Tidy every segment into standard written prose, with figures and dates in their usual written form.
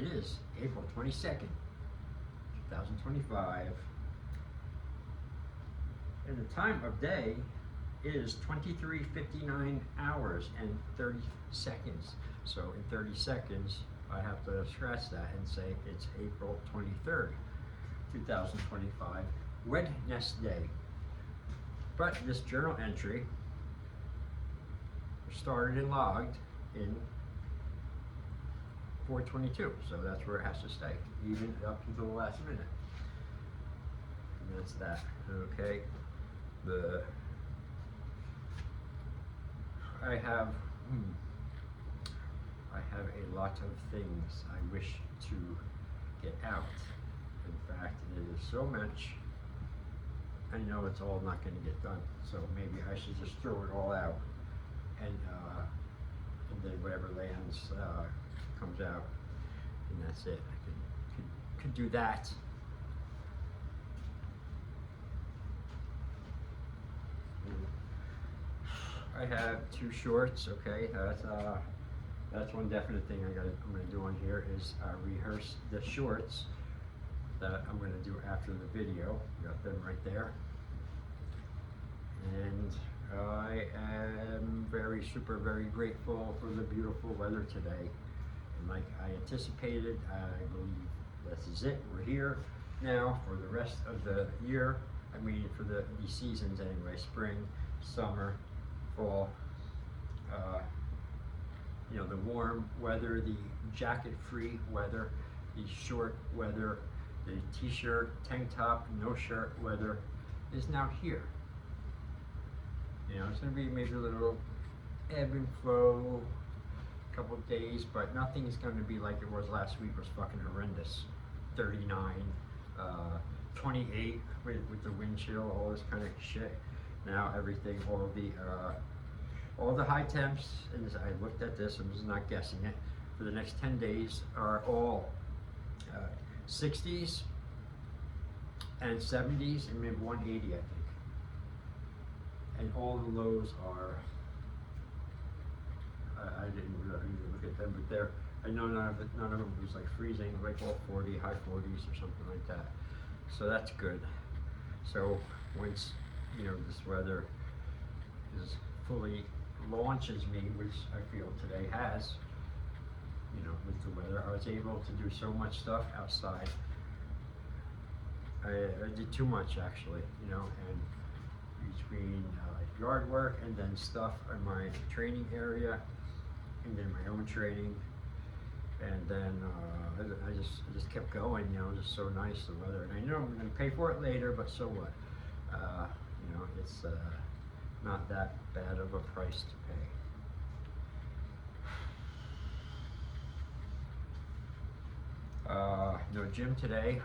it is April 22nd, 2025. And the time of day is 23:59 hours and 30 seconds. So in 30 seconds, I have to scratch that and say it's April 23rd, 2025, Wednesday Day. But this journal entry started and logged in 4:22, so that's where it has to stay, even up until the last minute. And that's that. Okay. I have a lot of things I wish to get out. In fact, it is so much. I know it's all not going to get done, so maybe I should just throw it all out, and then whatever lands comes out, and that's it. I could do that. I have 2 shorts. Okay, that's one definite thing I'm gonna do on here is rehearse the shorts that I'm gonna do after the video. Got them right there. And I am very grateful for the beautiful weather today. And like I anticipated, I believe this is it. We're here now for the rest of the year. I mean, for these seasons anyway: spring, summer, fall. You know, the warm weather, the jacket-free weather, the short weather, the t-shirt, tank top, no shirt weather is now here. You know, it's going to be maybe a little ebb and flow, a couple of days, but nothing is going to be like it was last week. It was fucking horrendous. 39, 28 with the wind chill, all this kind of shit. Now everything, all the high temps, and I looked at this, I'm just not guessing it, for the next 10 days are all 60s and 70s and maybe 180, I think. And all the lows are, I didn't really look at them, but I know none of them was like freezing, like all 40, high 40s or something like that. So that's good. So once, you know, this weather is fully launches me, which I feel today has, you know, with the weather, I was able to do so much stuff outside. I did too much actually, you know, and between yard work and then stuff in my training area and then my own training, and then I just kept going, you know. Just so nice, the weather, and I know I'm going to pay for it later, but so what? You know, it's not that bad of a price to pay. No gym today.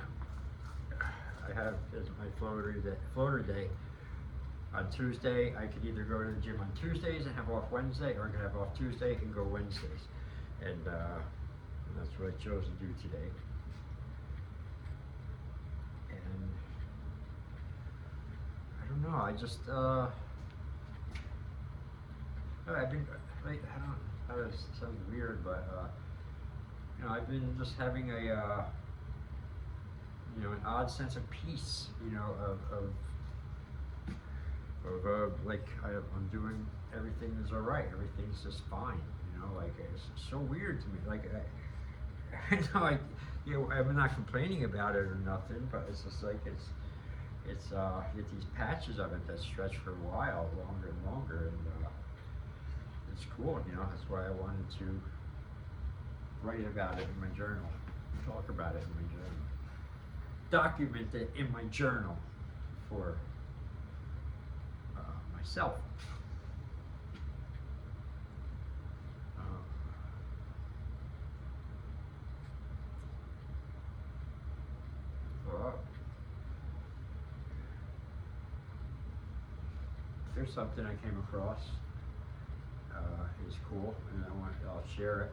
I have as my floater day. On Tuesday, I could either go to the gym on Tuesdays and have off Wednesday, or I could have off Tuesday and go Wednesdays. And that's what I chose to do today. And I don't know, I just, I've been, I don't know, it sounds weird, but, you know, I've been just having a, you know, an odd sense of peace, you know, of like I'm doing, everything is all right, everything's just fine, you know, like it's so weird to me, like I know you know, I'm not complaining about it or nothing, but it's just like it's you get these patches of it that stretch for a while, longer and longer, and it's cool, you know. That's why I wanted to write about it in my journal, talk about it in my journal, document it in my journal for myself. Here's something I came across. It's cool, and I'll share it.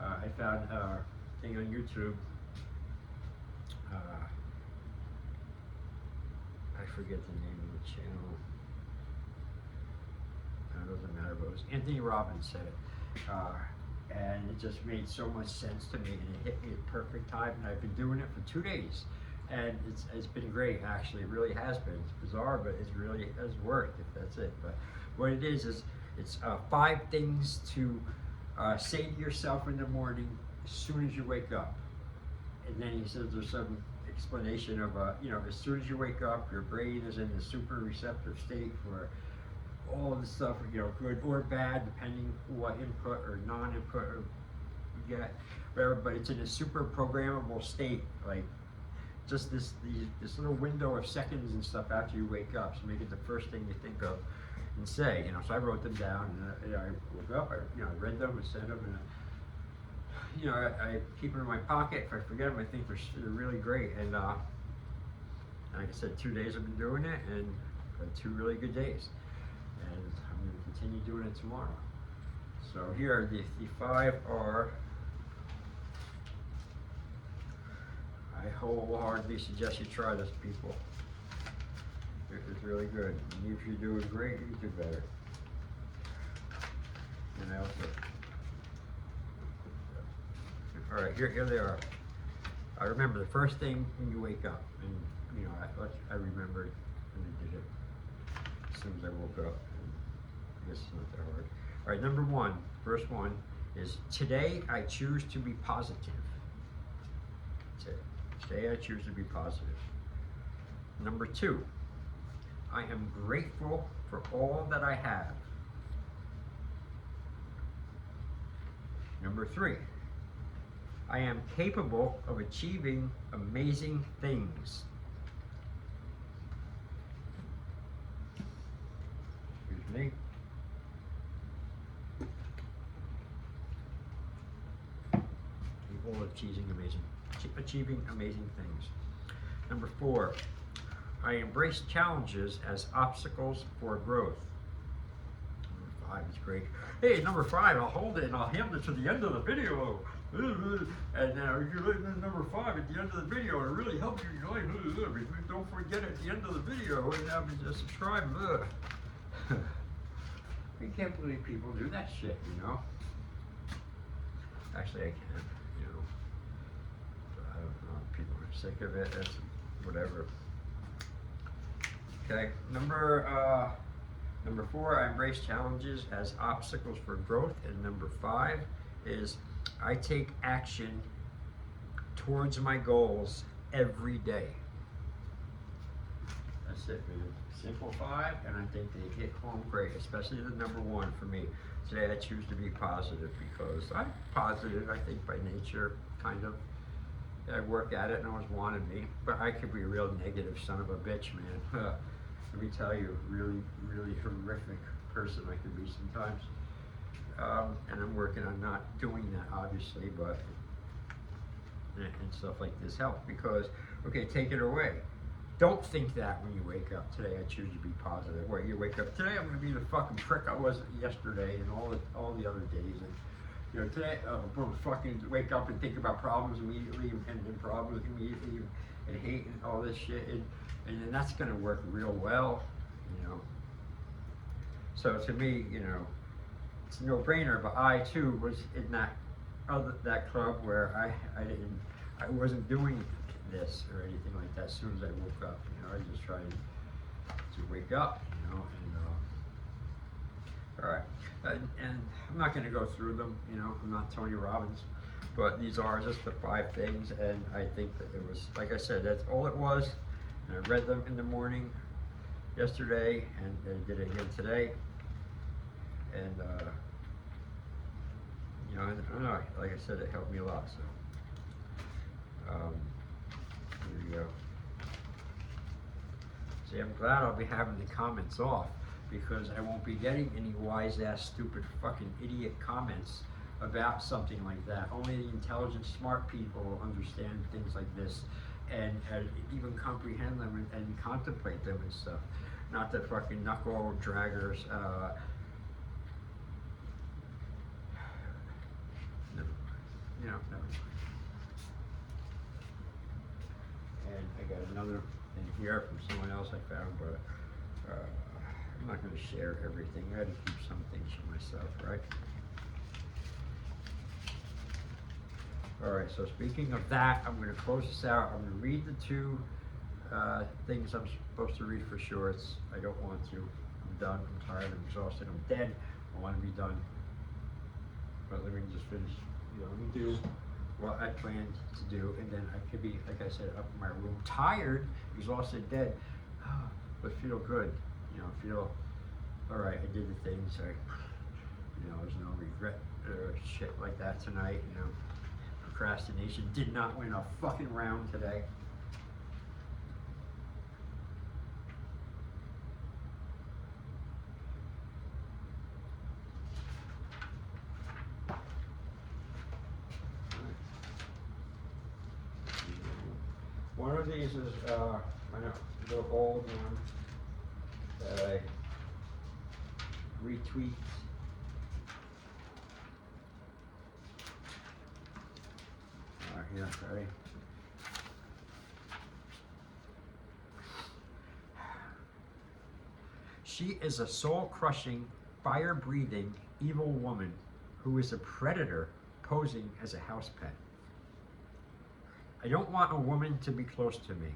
I found a thing on YouTube. I forget the name of the channel. It doesn't matter, but it was Anthony Robbins said it. and it just made so much sense to me, and it hit me at perfect time, and I've been doing it for 2 days, and it's been great, actually. It really has been. It's bizarre, but it really has worked, if that's it. But what it is it's 5 things to say to yourself in the morning as soon as you wake up. And then he says there's some explanation of, as soon as you wake up, your brain is in the super receptive state for all of the stuff, good or bad, depending what input or non-input you get, whatever, but it's in a super programmable state, like just this little window of seconds and stuff after you wake up, so make it the first thing you think of and say, so I wrote them down, and I woke up, I read them and said them, and I keep them in my pocket. If I forget them, I think they're really great, and like I said, 2 days I've been doing it, and 2 really good days. And I'm going to continue doing it tomorrow. So here, the 5 are, I wholeheartedly suggest you try this, people. It's really good. And if you're doing great, you do better. And I also, all right, here they are. I remember the first thing when you wake up, and I remembered when I did it as soon as I woke up. I guess it's not that hard. All right, number 1, first one is, today I choose to be positive. That's it. Today I choose to be positive. Number 2, I am grateful for all that I have. Number 3, I am capable of achieving amazing things. Excuse me. Capable of achieving amazing things. Number 4, I embrace challenges as obstacles for growth. Number 5 is great. Hey, number 5, I'll hold it and I'll hand it to the end of the video. And now if you're listening to number 5 at the end of the video, it really helps you in your life. Don't forget at the end of the video and have you just subscribe. I can't believe people do that shit, Actually, I can, But I don't know if people are sick of it. That's whatever. Okay, number 4, I embrace challenges as obstacles for growth. And number 5 is, I take action towards my goals every day. That's it, man. Simple 5, and I think they hit home great, especially the number 1 for me. Today I choose to be positive because I'm positive, I think, by nature, kind of. I work at it, no one's wanted me, but I could be a real negative son of a bitch, man. Let me tell you, really, really horrific person I can be sometimes. And I'm working on not doing that, obviously, but, and stuff like this help, because, okay, take it away. Don't think that when you wake up. Today I choose to be positive. Where you wake up, today I'm going to be the fucking prick I was yesterday and all the other days. And today I'm fucking wake up and think about problems immediately, and problems immediately, and hate and all this shit, and then that's going to work real well, So to me, it's a no-brainer. But I too was in that club where I wasn't doing this or anything like that. As soon as I woke up, I just tried to wake up, and all right. And I'm not going to go through them, I'm not Tony Robbins, but these are just the 5 things, and I think that it was, like I said, that's all it was. And I read them in the morning yesterday, and I did it again today, and I don't know, like I said, it helped me a lot. So here we go. See, I'm glad I'll be having the comments off, because I won't be getting any wise ass, stupid, fucking idiot comments about something like that. Only the intelligent, smart people will understand things like this and even comprehend them and contemplate them and stuff. Not the fucking knuckle draggers. Never mind. And I got another thing here from someone else I found, but I'm not going to share everything. I had to keep some things for myself, right? Alright, so speaking of that, I'm gonna close this out. I'm gonna read the two things I'm supposed to read for shorts. I don't want to. I'm done. I'm tired. I'm exhausted. I'm dead. I want to be done. But let me just finish. Let me do what I planned to do, and then I could be, like I said, up in my room, tired, exhausted, dead, but feel good. Feel all right. I did the things. There's no regret or shit like that tonight. Procrastination did not win a fucking round today. One of these is the old one that I retweet. Here, ready? She is a soul-crushing, fire-breathing, evil woman who is a predator posing as a house pet. I don't want a woman to be close to me.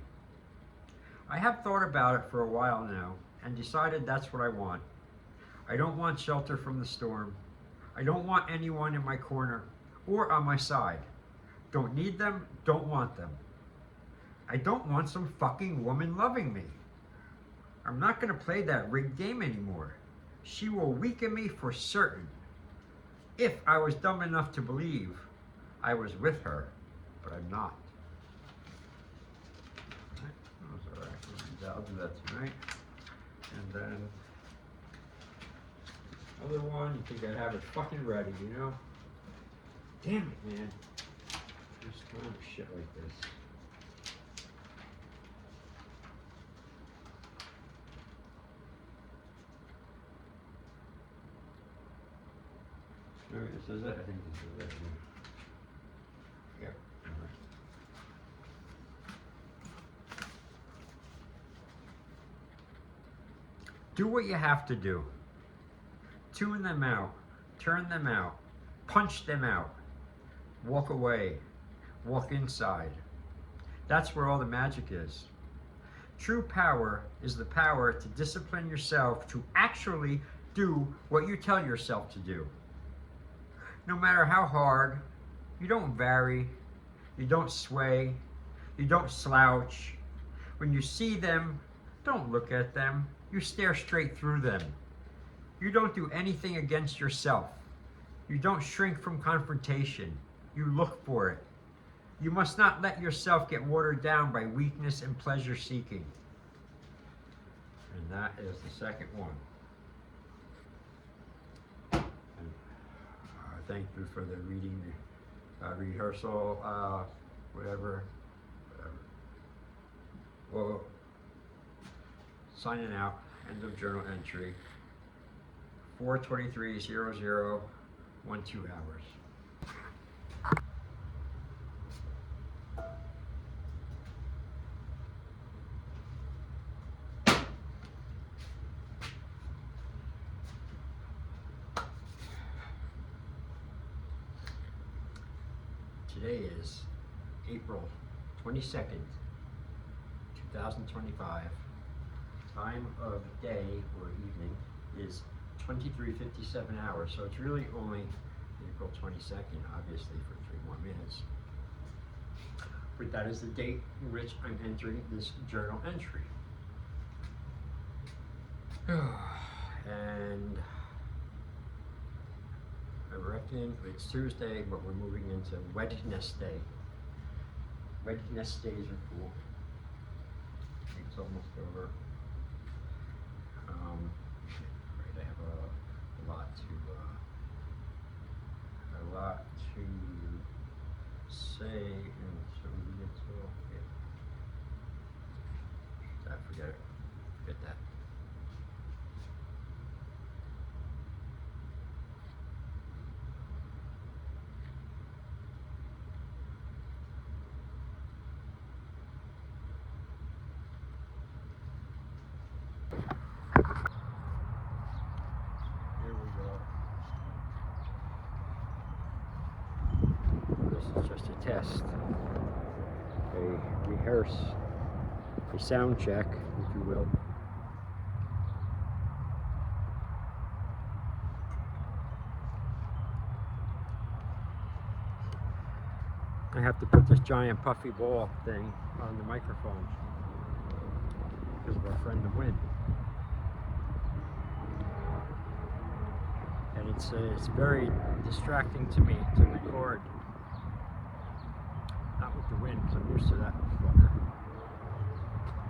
I have thought about it for a while now and decided that's what I want. I don't want shelter from the storm. I don't want anyone in my corner or on my side. Don't need them, don't want them. I don't want some fucking woman loving me. I'm not gonna play that rigged game anymore. She will weaken me for certain. If I was dumb enough to believe I was with her, but I'm not. I'll do that tonight. And then, other one, you think I'd have it fucking ready, Damn it, man. There's time for shit like this. Alright, this is it. I think this is it. Yep. Alright. Do what you have to do. Tune them out. Turn them out. Punch them out. Walk away. Walk inside. That's where all the magic is. True power is the power to discipline yourself to actually do what you tell yourself to do. No matter how hard, you don't vary, you don't sway, you don't slouch. When you see them, don't look at them. You stare straight through them. You don't do anything against yourself. You don't shrink from confrontation. You look for it. You must not let yourself get watered down by weakness and pleasure seeking. And that is the second one. And, thank you for the reading rehearsal, whatever. Well, signing out, end of journal entry, 4/23/00, 12 hours. Today is April 22nd, 2025. Time of day or evening is 23:57 hours, so it's really only April 22nd, obviously, for 3 more minutes. But that is the date in which I'm entering this journal entry. And I reckon it's Tuesday, but we're moving into Wednesday Day. Wednesday Days are cool. I think it's almost over. Right, I have a lot to say, and so we get to forget it. Forget that. Here we go. This is just a test, a rehearse, a sound check, if you will. I have to put this giant puffy ball thing on the microphone because of our friend the wind. And it's very distracting to me to record. Not with the wind, because I'm used to that fucker.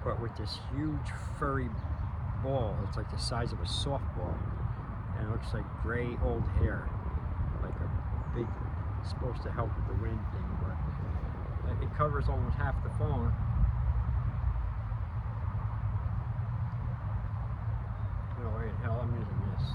But with this huge furry ball, it's like the size of a softball. And it looks like gray old hair. Like a big, it's supposed to help with the wind thing, but it covers almost half the phone. No way in hell I'm using this.